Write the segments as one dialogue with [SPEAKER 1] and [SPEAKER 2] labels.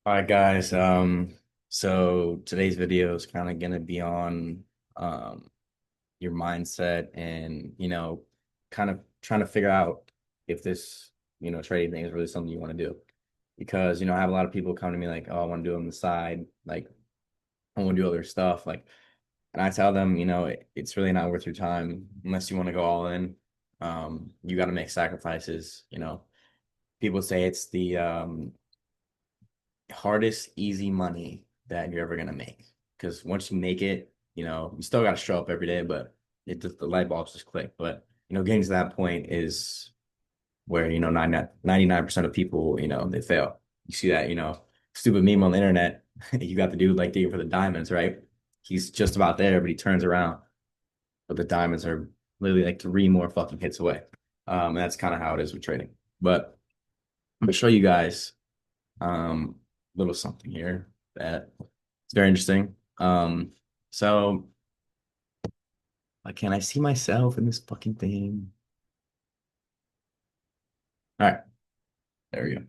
[SPEAKER 1] All right, guys. So today's video is kind of gonna be on your mindset and kind of trying to figure out if this, trading thing is really something you want to do. Because, I have a lot of people come to me like, oh, I want to do it on the side, like I want to do other stuff. And I tell them, it's really not worth your time unless you want to go all in. You got to make sacrifices. People say it's the hardest easy money that you're ever gonna make. Because once you make it, you still got to show up every day, but it just the light bulbs just click. But getting to that point is where 99% of people they fail. You see that stupid meme on the internet. You got the dude like digging for the diamonds, right? He's just about there, but he turns around, but the diamonds are literally like three more fucking hits away. And that's kind of how it is with trading. But I'm gonna show you guys little something here that it's very interesting. So can I see myself in this fucking thing? All right, there we go.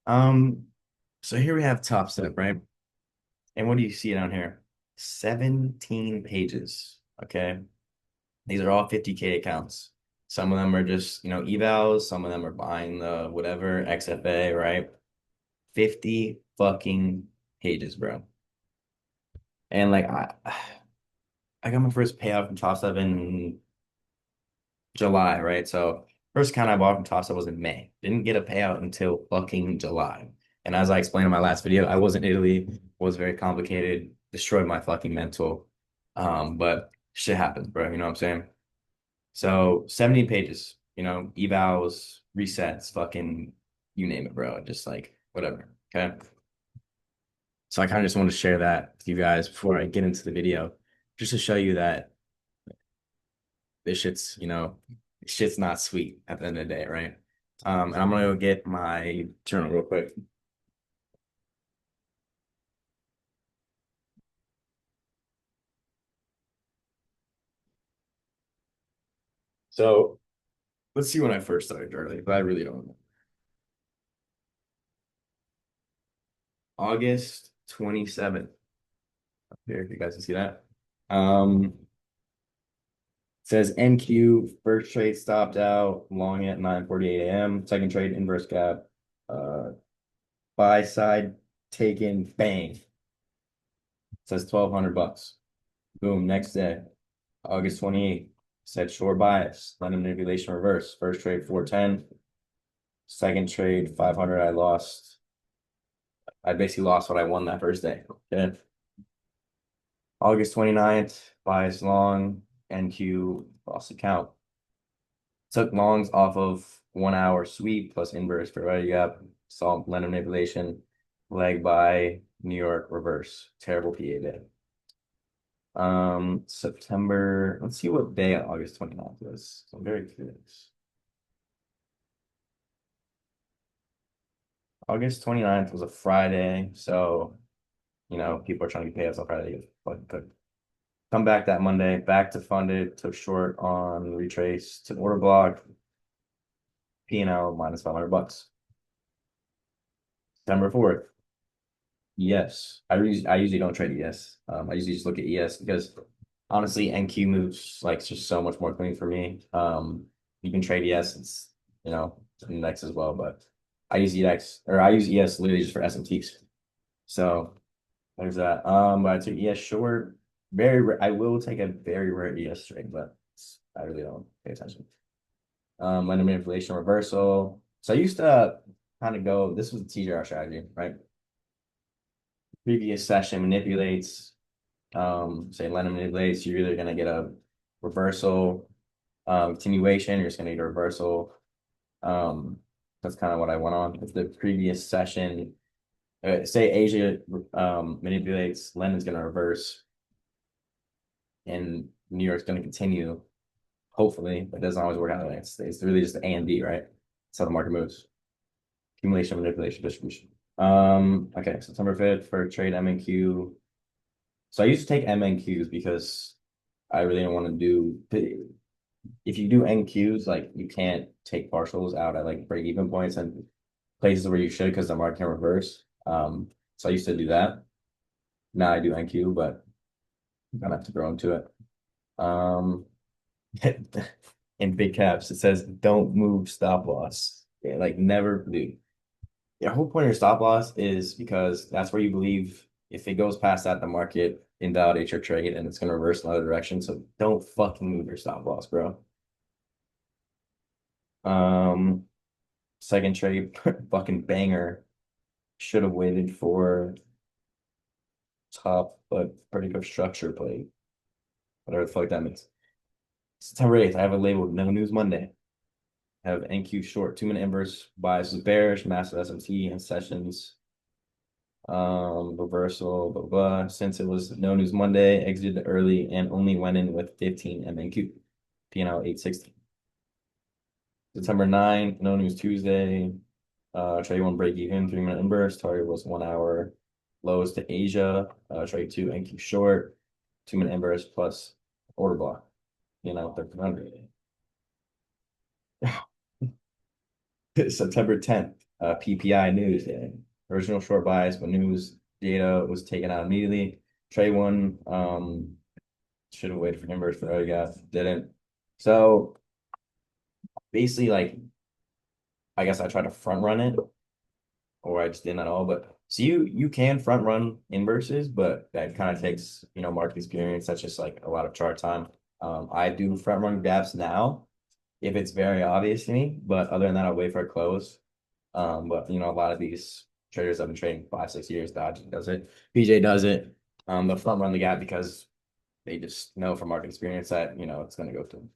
[SPEAKER 1] Um, so here we have Top Step, right? And what do you see down here? 17 pages. Okay. These are all 50K accounts. Some of them are just, evals, some of them are buying the whatever XFA, right? 50 fucking pages, bro. And I got my first payout from Top Step in July, right? So first account I bought from Top Step was in May. Didn't get a payout until fucking July. And as I explained in my last video, I was in Italy, was very complicated, destroyed my fucking mental. But shit happens, bro. You know what I'm saying? So 70 pages, evals, resets, fucking you name it, bro. Just like whatever. Okay. So I kind of just want to share that with you guys before I get into the video, just to show you that this shit's not sweet at the end of the day, right? And I'm gonna go get my journal real quick. So let's see when I first started journaling, but I really don't know. August 27th. Here, if you guys can see that. Says NQ, first trade stopped out, long at 9:48 a.m. Second trade, inverse gap. Buy side taken, bang. Says 1,200 bucks. Boom, next day. August 28th, said short bias, London manipulation reverse. First trade 410. Second trade 500. I lost. I basically lost what I won that first day. Okay. August 29th, bias long, NQ lost account. Took longs off of 1 hour sweep plus inverse for value gap. Saw London manipulation, leg by New York reverse. Terrible PA day. September, let's see what day on August 29th was. So I'm very curious. August 29th was a Friday, so people are trying to get payouts on Friday. Fucking cooked. Come back that Monday, back to funded, took short on retrace to order block, P&L minus 500 bucks. September 4th. Yes. I usually don't trade ES. I usually just look at ES because honestly, NQ moves like just so much more clean for me. You can trade ES, it's index as well, but I use ES literally just for SMTs. So there's that. But I took ES short. I will take a very rare ES trade, but I really don't pay attention. Lender manipulation reversal. So I used to kind of go, this was the TJR strategy, right? Previous session manipulates, say lender manipulates, you're either gonna get a reversal, continuation, you're just gonna get a reversal. That's kind of what I went on. If the previous session, say Asia manipulates, London's gonna reverse, and New York's gonna continue, hopefully, but it doesn't always work out that way. It's really just the A and B, right? That's how the market moves. Accumulation, manipulation, distribution. Okay, September 5th for trade MNQ. So I used to take MNQs because I really don't want to do, if you do NQs, like you can't take partials out at like break even points and places where you should because the market can reverse. So So I used to do that. Now I do NQ, but I'm gonna have to grow into it. Um, in big caps, it says don't move stop loss. Yeah, like never do. The whole point of your stop loss is because that's where you believe if it goes past that, the market invalidates your trade and it's gonna reverse in another direction. So don't fucking move your stop loss, bro. Um, Second trade, fucking banger. Should have waited for top, but pretty good structure play. Whatever the fuck that means. September 8th, I have it labeled No News Monday. I have NQ short, 2 minute inverse, bias was bearish, massive SMT and sessions. Reversal, blah, blah. Since it was No News Monday, exited early and only went in with 15 MNQ. P&L 860. September 9th, No News Tuesday. Trade one break even, 3 minute inverse. Target was 1 hour. Lows to Asia. Trade two NQ short, 2 minute inverse plus order block. 1300. September 10th, PPI news. Original short bias, but news data was taken out immediately. Trade one should have waited for inverse, but I guess didn't. So basically, like I guess I tried to front run it, or I just didn't at all. But so you can front run inverses, but that kind of takes market experience. That's just like a lot of chart time. I do front run gaps now if it's very obvious to me, but other than that, I'll wait for a close. But a lot of these traders have been trading 5, 6 years. Dodge does it. BJ does it. They'll front run the gap because they just know from market experience that it's going to go through.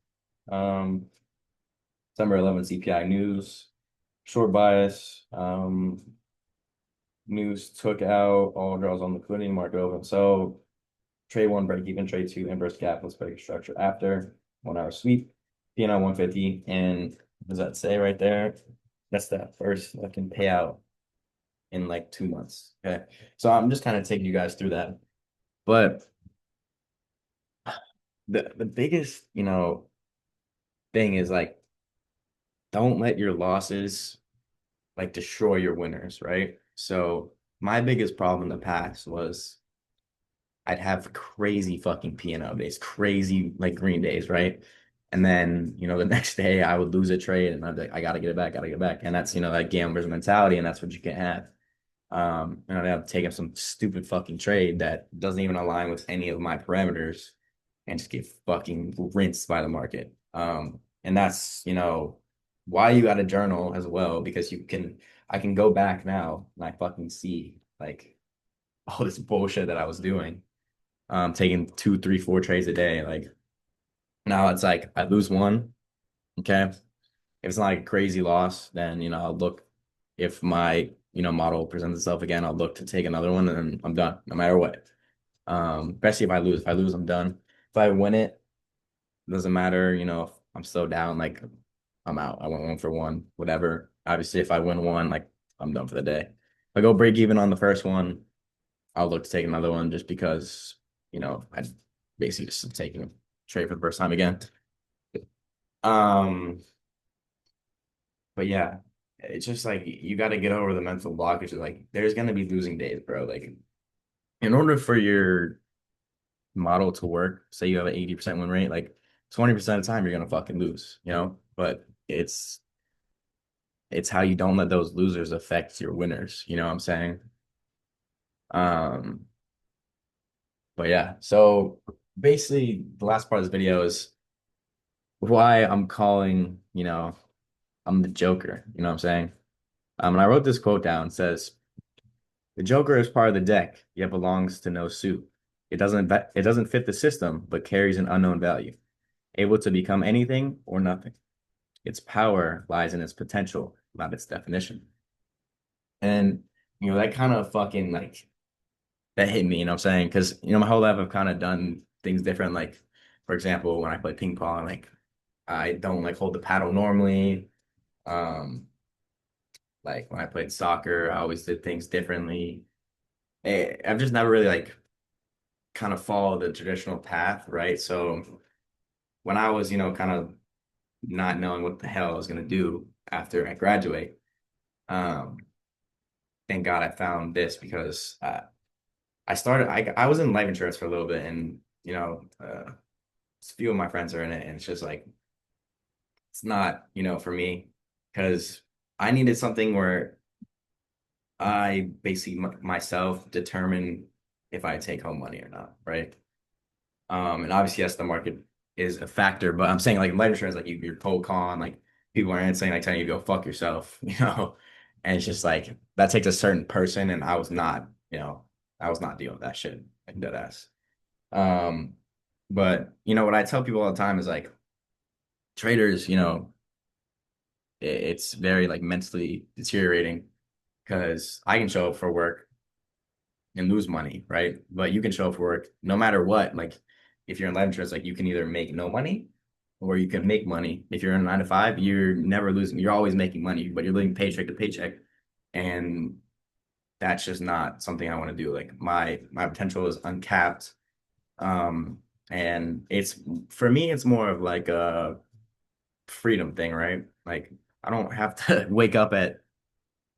[SPEAKER 1] December 11th, CPI news, short bias. News took out all draws on liquidity, market open. So trade one, break even, trade two, inverse gap, let's break structure after 1 hour sweep, P&L 150. And what does that say right there? That's that first fucking payout in like 2 months. Okay. So I'm just kind of taking you guys through that. But the biggest, thing is like don't let your losses like destroy your winners, right? So my biggest problem in the past was I'd have crazy fucking P&L days, crazy like green days, right? And then, the next day I would lose a trade and I'd be like, I gotta get it back, gotta get it back. And that's, that gambler's mentality, and that's what you can't have. And I'd have taken some stupid fucking trade that doesn't even align with any of my parameters and just get fucking rinsed by the market. And that's, why you got a journal as well, because I can go back now and I fucking see like all this bullshit that I was doing, taking 2, 3, 4 trades a day. Like now it's like I lose one. Okay. If it's not like a crazy loss, then, I'll look if my, model presents itself again, I'll look to take another one and then I'm done no matter what. Especially if I lose. If I lose, I'm done. If I win it, doesn't matter, if I'm still down, like I'm out. I went 1 for 1, whatever. Obviously, if I win one, like I'm done for the day. If I go break even on the first one, I'll look to take another one just because, I basically just taking a trade for the first time again. Um, but yeah, it's just like you got to get over the mental blockage of like there's gonna be losing days, bro. Like in order for your model to work, say you have an 80% win rate, like 20% of the time you're gonna fucking lose, But it's how you don't let those losers affect your winners, you know what I'm saying? Um, but yeah, so basically the last part of this video is why I'm calling, I'm the Joker, you know what I'm saying? And I wrote this quote down. It says, "The Joker is part of the deck, yet belongs to no suit. It doesn't fit the system, but carries an unknown value, able to become anything or nothing. Its power lies in its potential, not its definition." And that kind of fucking like that hit me, you know what I'm saying? Because my whole life I've kind of done things different. Like, for example, when I play ping pong, like I don't like hold the paddle normally. Um, like when I played soccer, I always did things differently. I've just never really like kind of followed the traditional path, right? So when I was, kind of not knowing what the hell I was gonna do after I graduate, um, thank God I found this because I was in life insurance for a little bit, and a few of my friends are in it, and it's just like it's not, for me because I needed something where I basically myself determine if I take home money or not, right? And obviously, yes, the market is a factor, but I'm saying like life insurance, like you're cold calling, like people are saying like telling you to go fuck yourself, and it's just like that takes a certain person, and I was not dealing with that shit, like dead ass. Um, but what I tell people all the time is like traders, it's very like mentally deteriorating because I can show up for work and lose money, right? But you can show up for work no matter what. Like if you're in life insurance, like you can either make no money or you can make money. If you're in a 9 to 5, you're never losing. You're always making money, but you're living paycheck to paycheck, and that's just not something I want to do. Like my potential is uncapped. Um, and it's for me, it's more of like a freedom thing, right? Like I don't have to wake up at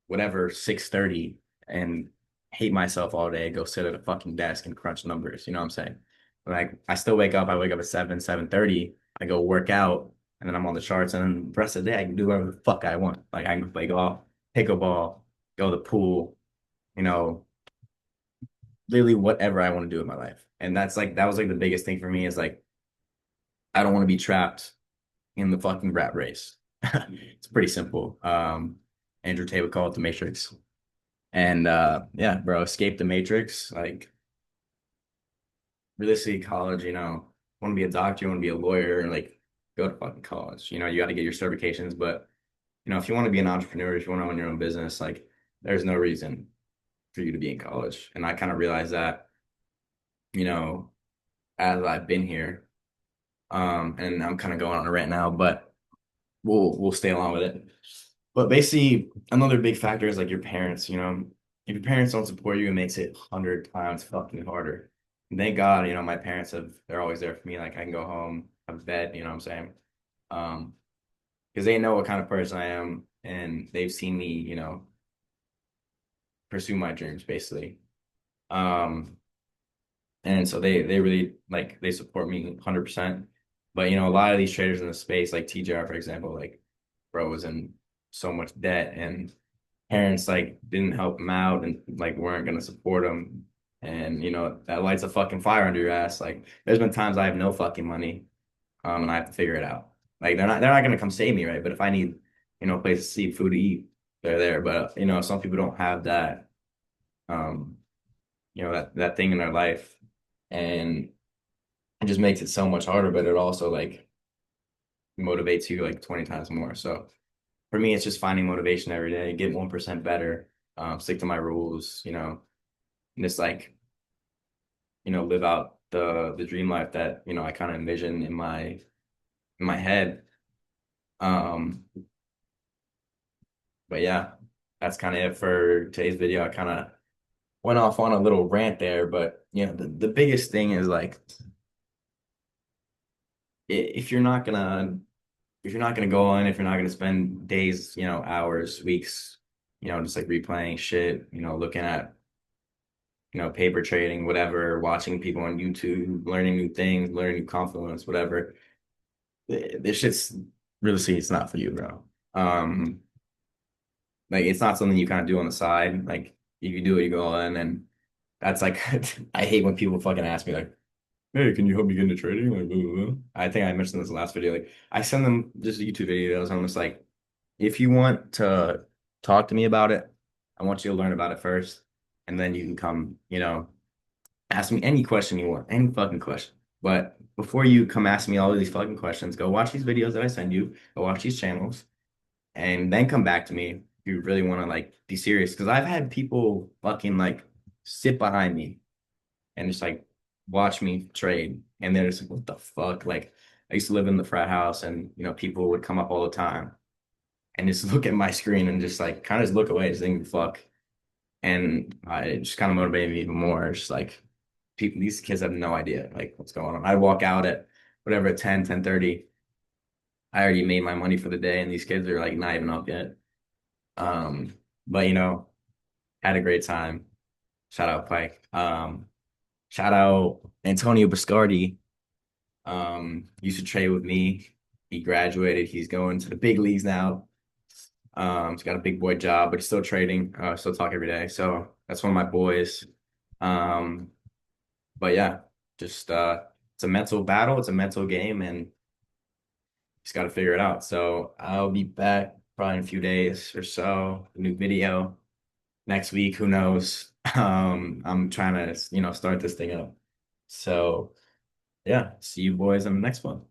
[SPEAKER 1] whatever 6:30 and hate myself all day, go sit at a fucking desk and crunch numbers. You know what I'm saying? Like I still wake up. I wake up at 7:30. I go work out, and then I'm on the charts. And then the rest of the day, I can do whatever the fuck I want. Like I can play golf, pickleball, go to the pool. You know, literally whatever I want to do with my life. And that was like the biggest thing for me is like I don't want to be trapped in the fucking rat race. It's pretty simple. Andrew Tate would call it the Matrix. And yeah, bro, escape the matrix. Like realistically, college, want to be a doctor, you want to be a lawyer, like go to fucking college. You got to get your certifications, but if you want to be an entrepreneur, if you want to own your own business, like there's no reason for you to be in college. And I kind of realized that, you know, as I've been here. And I'm kind of going on a rant now, but we'll stay along with it. But basically, another big factor is like your parents, if your parents don't support you, it makes it 100 times fucking harder. And thank God, my parents they're always there for me. Like I can go home, have a bed, you know what I'm saying? Um, because they know what kind of person I am and they've seen me, pursue my dreams basically. Um, and so they really like they support me 100%. But a lot of these traders in the space, like TJR, for example, like bro was in so much debt and parents like didn't help him out and like weren't gonna support him. And that lights a fucking fire under your ass. Like there's been times I have no fucking money, and I have to figure it out. Like they're not gonna come save me, right? But if I need, a place to sleep, food to eat, they're there. But some people don't have that, um, that thing in their life, and it just makes it so much harder. But it also like motivates you like 20 times more. So for me, it's just finding motivation every day, get 1% better, stick to my rules, and just like, live out the dream life that, I kind of envision in my head. Um, but yeah, that's kind of it for today's video. I kind of went off on a little rant there, but the biggest thing is like if you're not gonna go on, if you're not gonna spend days, hours, weeks, just like replaying shit, looking at paper trading, whatever, watching people on YouTube, learning new things, learning new confluence, whatever. This shit's really, it's not for you, bro. Um, like it's not something you kind of do on the side. Like if you do it, you go in, and that's like I hate when people fucking ask me like, "Hey, can you help me get into trading?" Like, blah, blah, blah. I think I mentioned this in the last video. Like I send them just YouTube videos. I'm just like, if you want to talk to me about it, I want you to learn about it first, and then you can come, ask me any question you want, any fucking question. But before you come ask me all of these fucking questions, go watch these videos that I send you, go watch these channels, and then come back to me if you really want to like be serious. Because I've had people fucking like sit behind me and just like watch me trade, and they're just like, "What the fuck?" Like I used to live in the frat house, and people would come up all the time and just look at my screen and just like kind of just look away, just think, "Fuck." And I just kind of motivated me even more. It's just like people, these kids have no idea like what's going on. I walk out at whatever at 10:30. I already made my money for the day, and these kids are like not even up yet. Um, but Had a great time. Shout out Pike. Shout out Antonio Biscardi. Used to trade with me. He graduated. He's going to the big leagues now. He's got a big boy job, but he's still trading. Still talk every day. So that's one of my boys. Um, but yeah, just it's a mental battle. It's a mental game, and just got to figure it out. So I'll be back probably in a few days or so. A new video next week. Who knows? I'm trying to start this thing up. So yeah, see you boys on the next one.